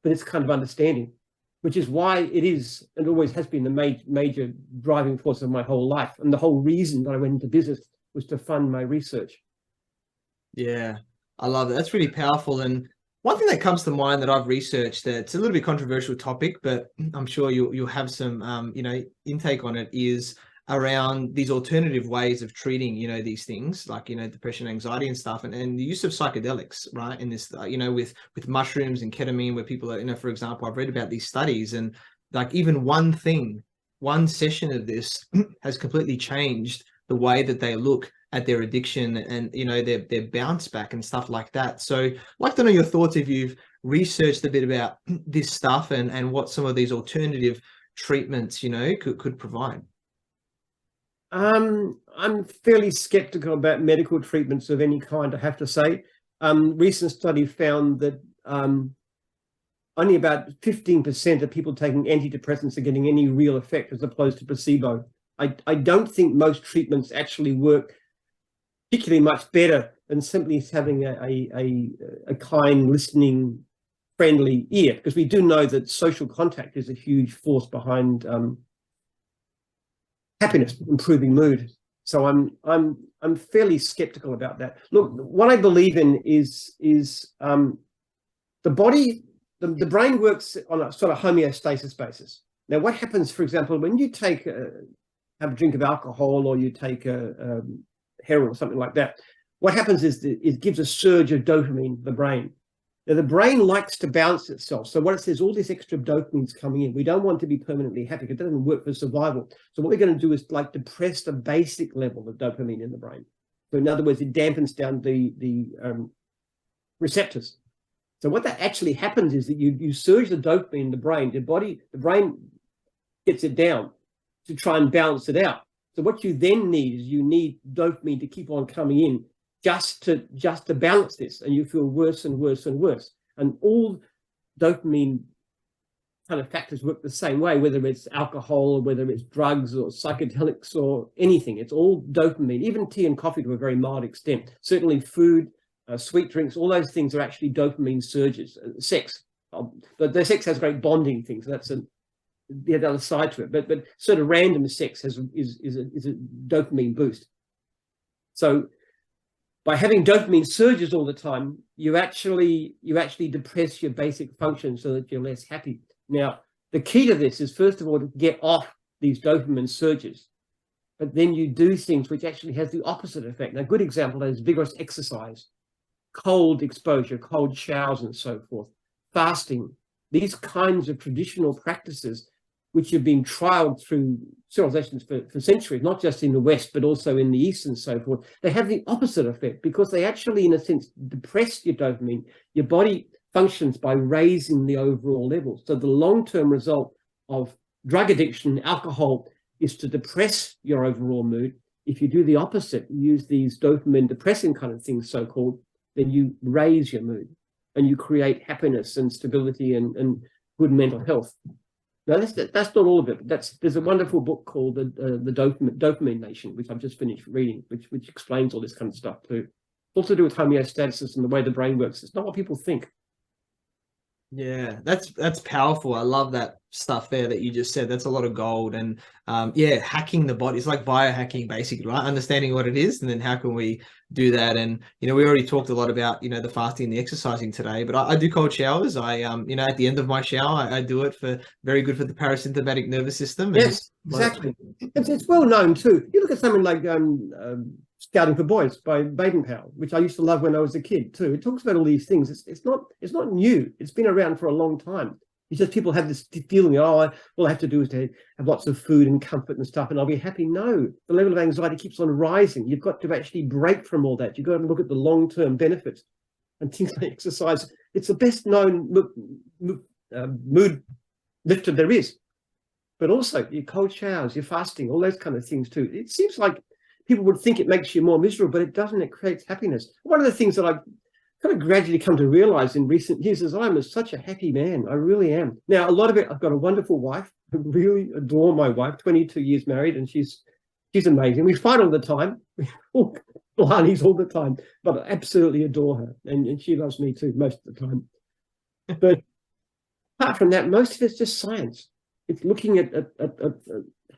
for this kind of understanding, which is why it is and always has been the major driving force of my whole life. And the whole reason that I went into business was to fund my research. Yeah, I love it. That's really powerful. And one thing that comes to mind that I've researched, that's a little bit controversial topic, but I'm sure you'll have some intake on it, is around these alternative ways of treating, these things like, depression, anxiety and stuff, and the use of psychedelics, right? In this, with mushrooms and ketamine, where people are, for example, I've read about these studies, and like even one session of this has completely changed the way that they look at their addiction and, their bounce back and stuff like that. So I'd like to know your thoughts, if you've researched a bit about this stuff and what some of these alternative treatments, could provide. I'm fairly skeptical about medical treatments of any kind, I have to say. Recent study found that only about 15% of people taking antidepressants are getting any real effect as opposed to placebo. I don't think most treatments actually work particularly much better than simply having a kind, listening, friendly ear, because we do know that social contact is a huge force behind happiness, improving mood. So I'm fairly skeptical about that. Look, what I believe in is the body, the brain works on a sort of homeostasis basis. Now, what happens, for example, when you have a drink of alcohol or you take a heroin or something like that, what happens is that it gives a surge of dopamine to the brain. Now, the brain likes to balance itself. So what it says, all this extra dopamine is coming in. We don't want to be permanently happy because it doesn't work for survival. So what we're going to do is like depress the basic level of dopamine in the brain. So in other words, it dampens down the receptors. So what that actually happens is that you surge the dopamine in the brain. The brain gets it down. to try and balance it out. So what you then need is you need dopamine to keep on coming in just to balance this, and you feel worse and worse and worse. And all dopamine kind of factors work the same way, whether it's alcohol or whether it's drugs or psychedelics or anything. It's all dopamine, even tea and coffee to a very mild extent. Certainly food, sweet drinks, all those things are actually dopamine surges. Sex, but the sex has great bonding things. That's the other side to it. But sort of random sex is a dopamine boost. So by having dopamine surges all the time, you actually depress your basic function so that you're less happy. Now, the key to this is, first of all, to get off these dopamine surges, but then you do things which actually has the opposite effect. Now, a good example is vigorous exercise, cold exposure, cold showers, and so forth, fasting. These kinds of traditional practices, which have been trialed through civilizations for centuries, not just in the West, but also in the East and so forth, they have the opposite effect because they actually, in a sense, depress your dopamine. Your body functions by raising the overall level. So the long-term result of drug addiction, alcohol, is to depress your overall mood. If you do the opposite, use these dopamine depressing kind of things, so-called, then you raise your mood and you create happiness and stability and good mental health. Now, that's not all of it, but there's a wonderful book called the Dopamine Nation, which I've just finished reading, which explains all this kind of stuff too. It's also to do with homeostasis and the way the brain works. It's not what people think. Yeah, that's powerful. I love that stuff there that you just said. That's a lot of gold. And yeah, hacking the body. It's like biohacking, basically, right? Understanding what it is, and then how can we do that? And we already talked a lot about the fasting and the exercising today. But I do cold showers. I at the end of my shower, I do it very good for the parasympathetic nervous system. Yes, exactly. It's well known too. You look at something like Scouting for Boys by Baden-Powell, which I used to love when I was a kid too. It talks about all these things. It's not new. It's been around for a long time. It's just people have this feeling, all I have to do is to have lots of food and comfort and stuff, and I'll be happy. No, the level of anxiety keeps on rising. You've got to actually break from all that. You've got to look at the long-term benefits and things like exercise. It's the best known mood lifter there is. But also your cold showers, your fasting, all those kind of things too. It seems like people would think it makes you more miserable, but it doesn't. It creates happiness. One of the things that I've kind of gradually come to realize in recent years is I'm such a happy man. I really am. Now, a lot of it, I've got a wonderful wife. I really adore my wife, 22 years married, and she's amazing. We fight all the time. We talk Blarneys all the time, but I absolutely adore her. And she loves me too most of the time. But apart from that, most of it's just science. It's looking at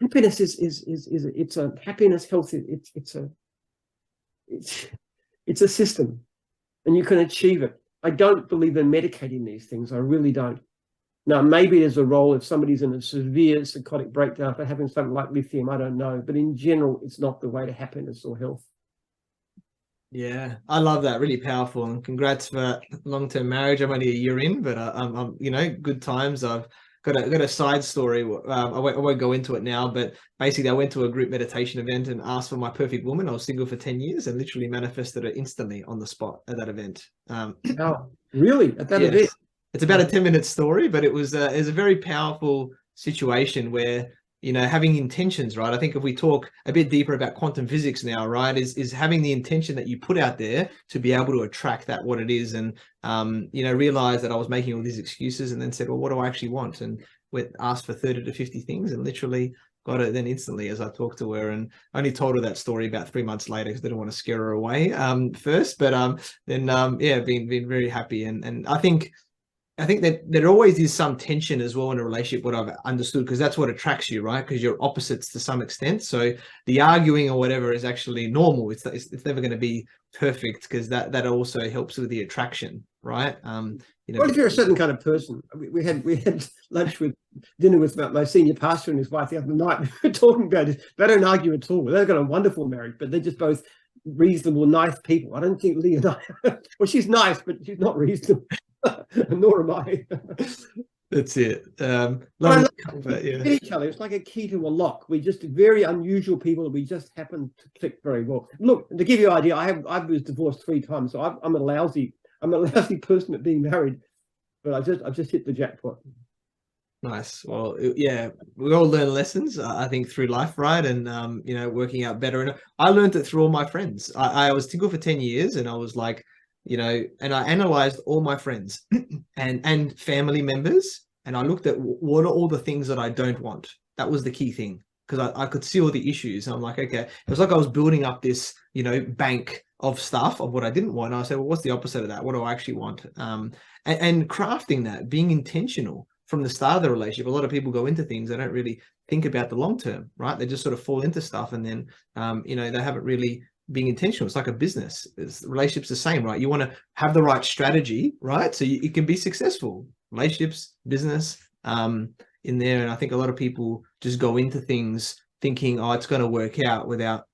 happiness it's a happiness, health. It's a system, and you can achieve it. I don't believe in medicating these things. I really don't. Now, maybe there's a role if somebody's in a severe psychotic breakdown for having something like lithium. I don't know, but in general, it's not the way to happiness or health. Yeah, I love that. Really powerful, and congrats for long-term marriage. I'm only a year in, but I'm good times. I've got a side story. I won't go into it now, but basically I went to a group meditation event and asked for my perfect woman. I was single for 10 years and literally manifested her instantly on the spot at that event. Oh, really? At that event? It's about a 10-minute story, but it was a very powerful situation where, having intentions, right? I think if we talk a bit deeper about quantum physics now, right, is having the intention that you put out there to be able to attract what it is. And, realize that I was making all these excuses and then said, well, what do I actually want? And asked for 30 to 50 things and literally got it then instantly as I talked to her, and only told her that story about 3 months later because I didn't want to scare her away first. But then been very happy. And I think that there always is some tension as well in a relationship, what I've understood, because that's what attracts you, right? Because you're opposites to some extent. So the arguing or whatever is actually normal. It's never going to be perfect, because that also helps with the attraction, right? Well, if you're a certain kind of person, we had dinner with my senior pastor and his wife the other night. We were talking about it. They don't argue at all. They've got a wonderful marriage, but they're just both reasonable, nice people. I don't think Lee and I, well, she's nice, but she's not reasonable. Nor am I. That's it. Love each other. It's like a key to a lock. We're just very unusual people, and we just happen to click very well. Look, to give you an idea, I was divorced 3 times, so I'm a lousy person at being married. But I've just hit the jackpot. Nice. Well, yeah, we all learn lessons, I think, through life, right? And working out better. And I learned it through all my friends. I was single for 10 years, and I was like, and I analyzed all my friends and family members, and I looked at what are all the things that I don't want. That was the key thing, because I could see all the issues. I'm like, okay, it was like I was building up this, bank of stuff of what I didn't want. And I said, well, what's the opposite of that? What do I actually want? And crafting that, being intentional from the start of the relationship. A lot of people go into things, they don't really think about the long term, right? They just sort of fall into stuff, and then they haven't really been intentional. It's like a business. Relationships the same, right? You want to have the right strategy, right? So it can be successful. Relationships, business, in there. And I think a lot of people just go into things thinking, oh, it's going to work out, without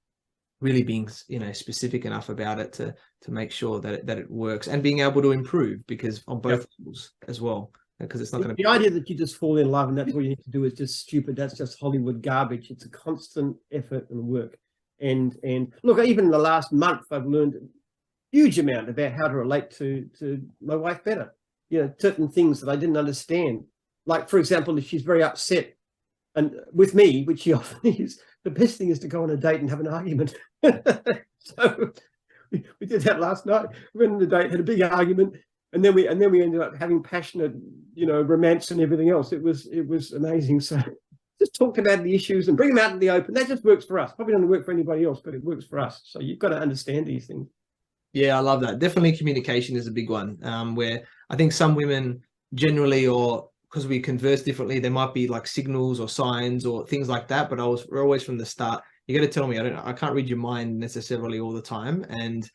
really being specific enough about it to make sure that it works, and being able to improve, because on both levels as well. Because it's not going to be the idea that you just fall in love and that's all you need to do is just stupid. That's just Hollywood garbage. It's a constant effort and work. And look, even in the last month, I've learned a huge amount about how to relate to my wife better. Certain things that I didn't understand. Like, for example, if she's very upset and with me, which she often is, the best thing is to go on a date and have an argument. So we did that last night. We went on a date, had a big argument. And then we ended up having passionate, romance and everything else. It was amazing. So just talk about the issues and bring them out in the open. That just works for us. Probably doesn't work for anybody else, but it works for us. So you've got to understand these things. Yeah, I love that. Definitely communication is a big one, where I think some women generally, or because we converse differently, there might be like signals or signs or things like that. But we're always from the start, you got to tell me, I can't read your mind necessarily all the time. And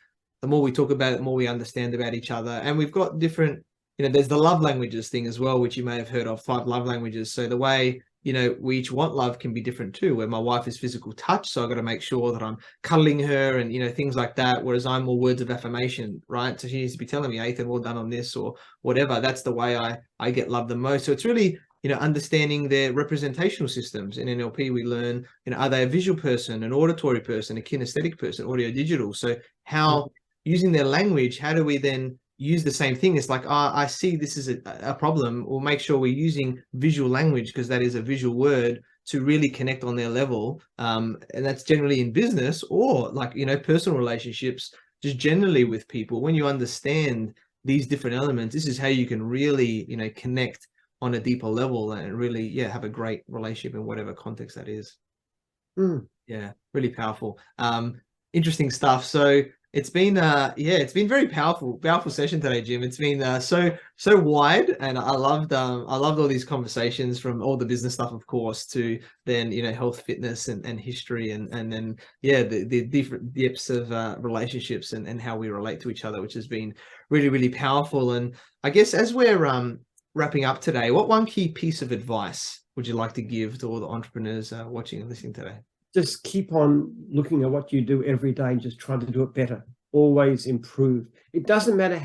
the more we talk about it, the more we understand about each other. And we've got different, there's the love languages thing as well, which you may have heard of, 5 love languages. So the way, we each want love can be different too, where my wife is physical touch. So I've got to make sure that I'm cuddling her and, things like that. Whereas I'm more words of affirmation, right? So she needs to be telling me, Athin, well done on this or whatever. That's the way I get love the most. So it's really, understanding their representational systems. In NLP, we learn, are they a visual person, an auditory person, a kinesthetic person, audio digital? So how, using their language, how do we then use the same thing? It's like, I see this is a problem. We'll make sure we're using visual language, because that is a visual word, to really connect on their level. And that's generally in business, or like, personal relationships, just generally with people. When you understand these different elements, this is how you can really, connect on a deeper level and really, have a great relationship in whatever context that is. Yeah, really powerful. Interesting stuff. So it's been it's been very powerful session today, Jim. It's been so wide, and I loved all these conversations, from all the business stuff, of course, to then health, fitness, and history, and then the different depths of relationships and how we relate to each other, which has been really, really powerful. And I guess as we're wrapping up today, what one key piece of advice would you like to give to all the entrepreneurs watching and listening today? Just keep on looking at what you do every day and just try to do it better. Always improve. It doesn't matter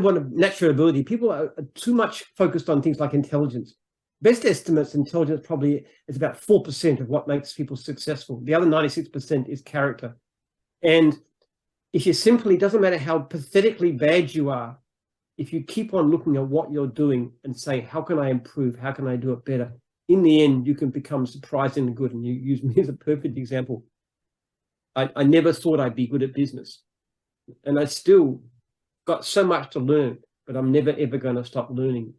what natural ability. People are too much focused on things like intelligence. Best estimates, intelligence probably is about 4% of what makes people successful. The other 96% is character. And if you simply, doesn't matter how pathetically bad you are, if you keep on looking at what you're doing and say, how can I improve? How can I do it better? In the end, you can become surprisingly good. And you use me as a perfect example. I never thought I'd be good at business. And I still got so much to learn, but I'm never, ever going to stop learning.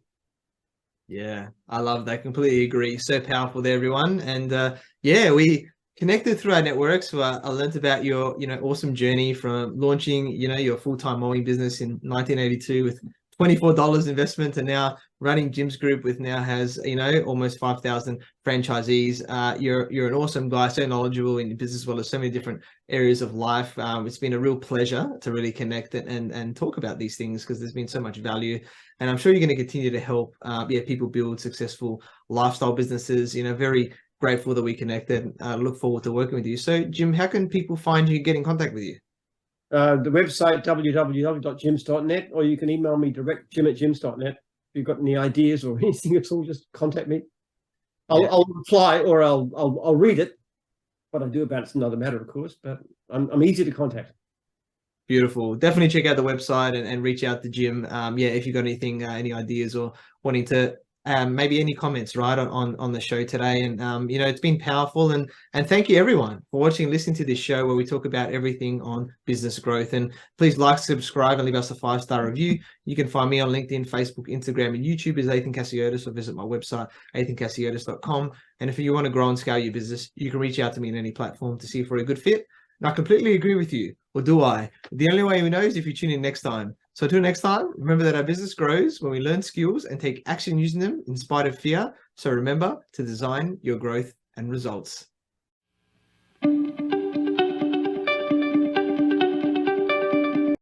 Yeah, I love that. Completely agree. So powerful there, everyone. And we connected through our networks. So I learned about your, awesome journey from launching, your full-time mowing business in 1982 with $24 investment, and now running Jim's group with now has, almost 5,000 franchisees. You're an awesome guy, so knowledgeable in business as well as so many different areas of life. It's been a real pleasure to really connect and talk about these things, because there's been so much value, and I'm sure you're going to continue to help people build successful lifestyle businesses. Very grateful that we connected. Look forward to working with you. So Jim, how can people find you and get in contact with you? The website, www.jims.net, or you can email me direct, jim@jims.net. If you've got any ideas or anything at all, just contact me. I'll reply, or I'll read it. What I do about it's another matter, of course, but I'm easy to contact. Beautiful. Definitely check out the website and reach out to Jim. If you've got anything, any ideas or wanting to maybe any comments, right, on the show today. And it's been powerful. And thank you everyone for watching and listening to this show where we talk about everything on business growth. And please like, subscribe, and leave us a 5-star review. You can find me on LinkedIn, Facebook, Instagram, and YouTube as Athin Cassiotis, or visit my website, athincassiotis.com. And if you want to grow and scale your business, you can reach out to me on any platform to see if we're a good fit. And I completely agree with you, or do I? The only way we know is if you tune in next time. So until next time, remember that our business grows when we learn skills and take action using them in spite of fear. So remember to design your growth and results.